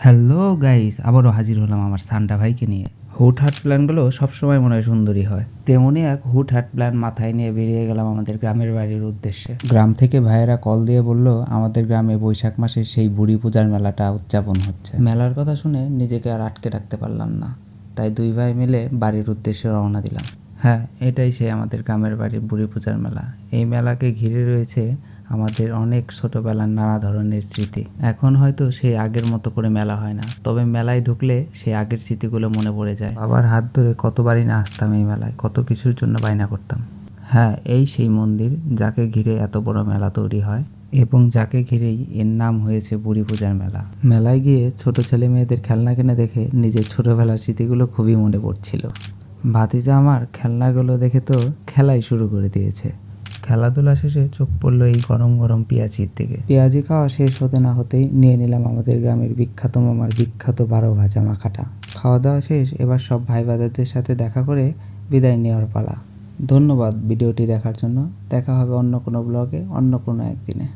Hello guys, আবারও হাজির হলাম আমার সান্টা ভাইকে নিয়ে। হুটহাট প্ল্যানগুলো সবসময় মনে হয় সুন্দরী হয়, তেমনই এক হুটহাট প্ল্যান মাথায় নিয়ে বেরিয়ে গেলাম আমাদের গ্রামের বাড়ির উদ্দেশ্যে। গ্রাম থেকে ভাইয়েরা কল দিয়ে বলল আমাদের গ্রামে বৈশাখ মাসে সেই বুড়ি পূজার মেলাটা উদযাপন হচ্ছে। মেলার কথা শুনে নিজেকে আর আটকে রাখতে পারলাম না, তাই দুই ভাই মিলে বাড়ির উদ্দেশ্যে রওনা দিলাম। হ্যাঁ, এটাই সেই আমাদের গ্রামের বাড়ির বুড়ি পূজার মেলা। এই মেলাকে ঘিরে রয়েছে আমাদের অনেক ছোটবেলার নানা ধরনের স্মৃতি। এখন হয়তো সেই আগের মতো করে মেলা হয় না, তবে মেলায় ঢুকলে সেই আগের স্মৃতিগুলো মনে পড়ে যায়। বাবার হাত ধরে কতবারই না আসতাম এই মেলায়, কত কিছুর জন্য বায়না করতাম। হ্যাঁ, এই সেই মন্দির যাকে ঘিরে এত বড় মেলা তৈরি হয় এবং যাকে ঘিরেই এর নাম হয়েছে বুড়ি পূজার মেলা। মেলায় গিয়ে ছোট ছেলে মেয়েদের খেলনা কিনে দেখে নিজের ছোটবেলার স্মৃতিগুলো খুবই মনে পড়ছিল। ভাতিজা আমার খেলনাগুলো দেখে তো খেলাই শুরু করে দিয়েছে। খেলাধুলা শেষে চোখ পড়লো এই গরম গরম পেঁয়াজির দিকে। পেঁয়াজি খাওয়া শেষ হতে না হতেই নিয়ে নিলাম আমাদের গ্রামের বিখ্যাত মামার বিখ্যাত 12 ভাজা মাখাটা। খাওয়া দাওয়া শেষ, এবার সব ভাই বাজারদের সাথে দেখা করে বিদায় নেওয়ার পালা। ধন্যবাদ ভিডিওটি দেখার জন্য। দেখা হবে অন্য কোনো ব্লগে অন্য কোনো একদিনে।